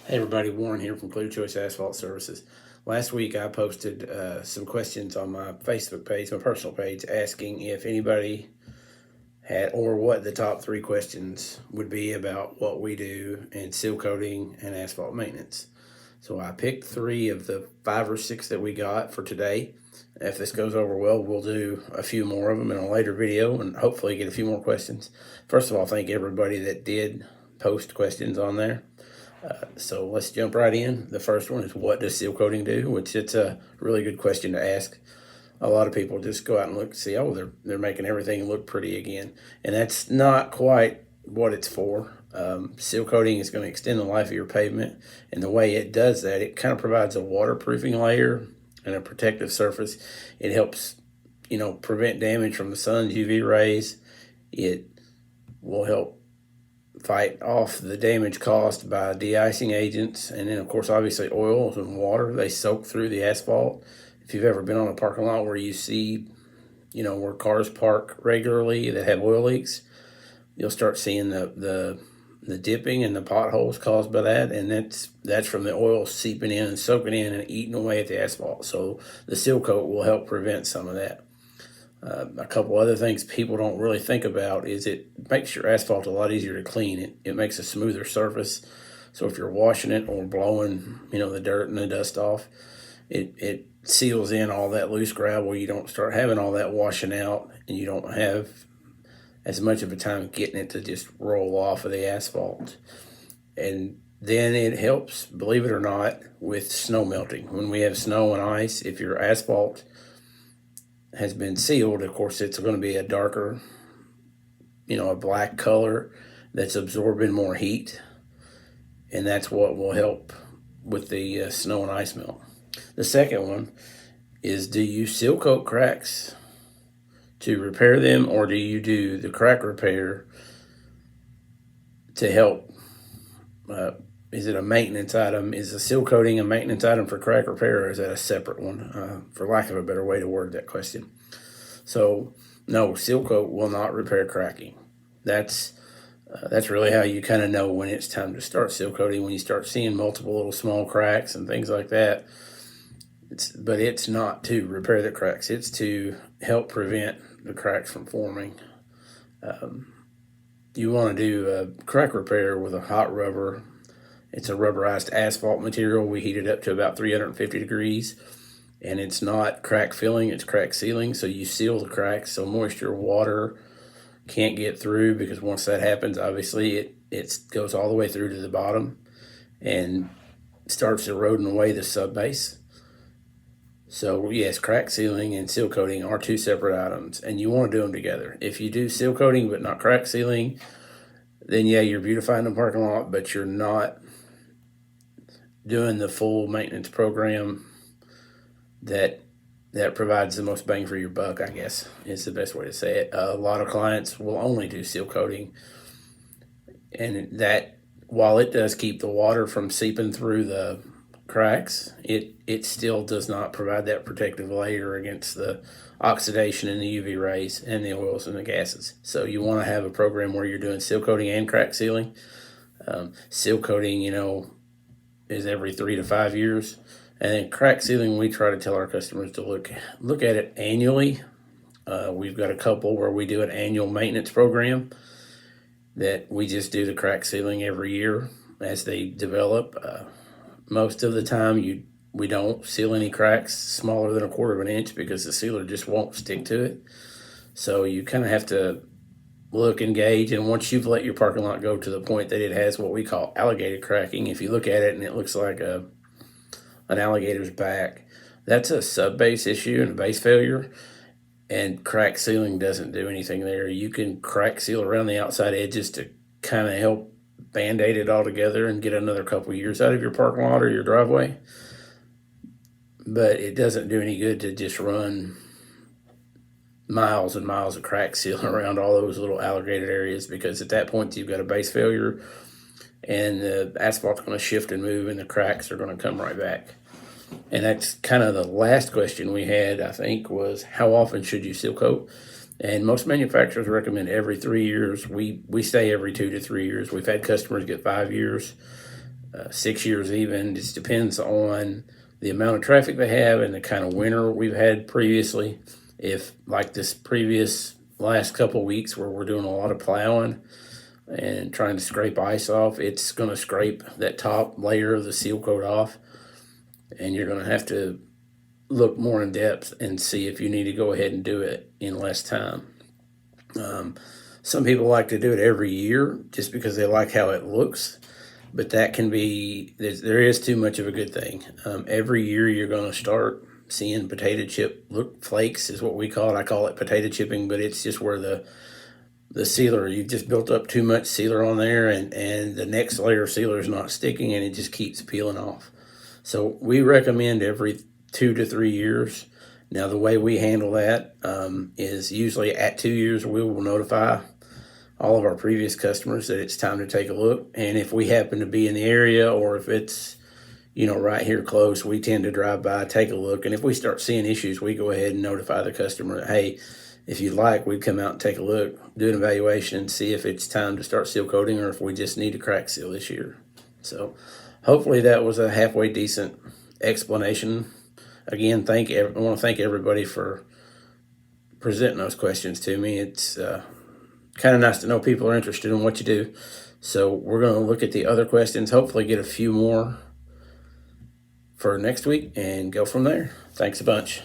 Hey everybody, Warren here from Clear Choice Asphalt Services. Last week I posted some questions on my Facebook page, my personal page, asking if anybody had or what the top three questions would be about what we do in seal coating and asphalt maintenance. So I picked three of the 5 or 6 that we got for today. If this goes over well, we'll do a few more of them in a later video and hopefully get a few more questions. First of all, thank everybody that did post questions on there. So let's jump right in. The first one is, what does seal coating do? Which it's a really good question to ask. A lot of people just go out and look and see, oh, they're making everything look pretty again, and that's not quite what it's for. Seal coating is going to extend the life of your pavement, and the way it does that, it kind of provides a waterproofing layer and a protective surface. It helps, prevent damage from the sun's UV rays. It will help fight off the damage caused by de-icing agents, and then of course obviously oils and water, they soak through the asphalt. If you've ever been on a parking lot where you see, where cars park regularly that have oil leaks, you'll start seeing the dipping and the potholes caused by that, and that's from the oil seeping in and soaking in and eating away at the asphalt. So the seal coat will help prevent some of that. A couple other things people don't really think about is it makes your asphalt a lot easier to clean. It makes a smoother surface. So if you're washing it or blowing, the dirt and the dust off, it seals in all that loose gravel. You don't start having all that washing out, and you don't have as much of a time getting it to just roll off of the asphalt. And then it helps, believe it or not, with snow melting. When we have snow and ice, if your asphalt has been sealed, of course, it's going to be a darker, a black color that's absorbing more heat, and that's what will help with the snow and ice melt. The second one is, do you seal coat cracks to repair them, or do you do the crack repair to help? Is it a maintenance item? Is the seal coating a maintenance item for crack repair, or is that a separate one? For lack of a better way to word that question. So, no, seal coat will not repair cracking. That's really how you kind of know when it's time to start seal coating, when you start seeing multiple little small cracks and things like that. But it's not to repair the cracks. It's to help prevent the cracks from forming. You want to do a crack repair with a hot rubber. It's a rubberized asphalt material. We heat it up to about 350 degrees, and it's not crack filling, it's crack sealing. So you seal the cracks so moisture, water can't get through, because once that happens, obviously it goes all the way through to the bottom and starts eroding away the subbase. So yes, crack sealing and seal coating are two separate items, and you want to do them together. If you do seal coating but not crack sealing, then yeah, you're beautifying the parking lot, but you're not doing the full maintenance program that provides the most bang for your buck, I guess is the best way to say it. A lot of clients will only do seal coating, and that, while it does keep the water from seeping through the cracks, it still does not provide that protective layer against the oxidation and the UV rays and the oils and the gases. So you want to have a program where you're doing seal coating and crack sealing. Seal coating, is every 3 to 5 years, and then crack sealing, we try to tell our customers to look at it annually. We've got a couple where we do an annual maintenance program that we just do the crack sealing every year as they develop. Most of the time, we don't seal any cracks smaller than 1/4 of an inch, because the sealer just won't stick to it. So you kind of have to look and gauge, and once you've let your parking lot go to the point that it has what we call alligator cracking, if you look at it and it looks like an alligator's back, that's a subbase issue and a base failure, and crack sealing doesn't do anything there. You can crack seal around the outside edges to kind of help band-aid it all together and get another couple years out of your parking lot or your driveway, but it doesn't do any good to just run miles and miles of crack seal around all those little alligator areas, because at that point you've got a base failure, and the asphalt's going to shift and move, and the cracks are going to come right back. And that's kind of the last question we had, I think, was, how often should you seal coat? And most manufacturers recommend every 3 years. We say every 2 to 3 years. We've had customers get 5 years. 6 years even. It just depends on the amount of traffic they have and the kind of winter we've had previously. If like this previous last couple weeks where we're doing a lot of plowing and trying to scrape ice off, it's going to scrape that top layer of the seal coat off, and you're going to have to look more in depth and see if you need to go ahead and do it in less time. Some people like to do it every year just because they like how it looks, but that can be, there is too much of a good thing. Every year you're going to start seeing potato chip flakes is what we call it. I call it potato chipping, but it's just where the sealer, you've just built up too much sealer on there, and the next layer of sealer is not sticking, and it just keeps peeling off. So we recommend every 2 to 3 years. Now the way we handle that is usually at 2 years we will notify all of our previous customers that it's time to take a look. And if we happen to be in the area, or if it's right here close, we tend to drive by, take a look, and if we start seeing issues, we go ahead and notify the customer that, hey, if you'd like, we'd come out and take a look, do an evaluation, see if it's time to start seal coating or if we just need to crack seal this year. So hopefully that was a halfway decent explanation. Again, I want to thank everybody for presenting those questions to me. It's kind of nice to know people are interested in what you do. So we're going to look at the other questions, hopefully get a few more for next week and go from there. Thanks a bunch.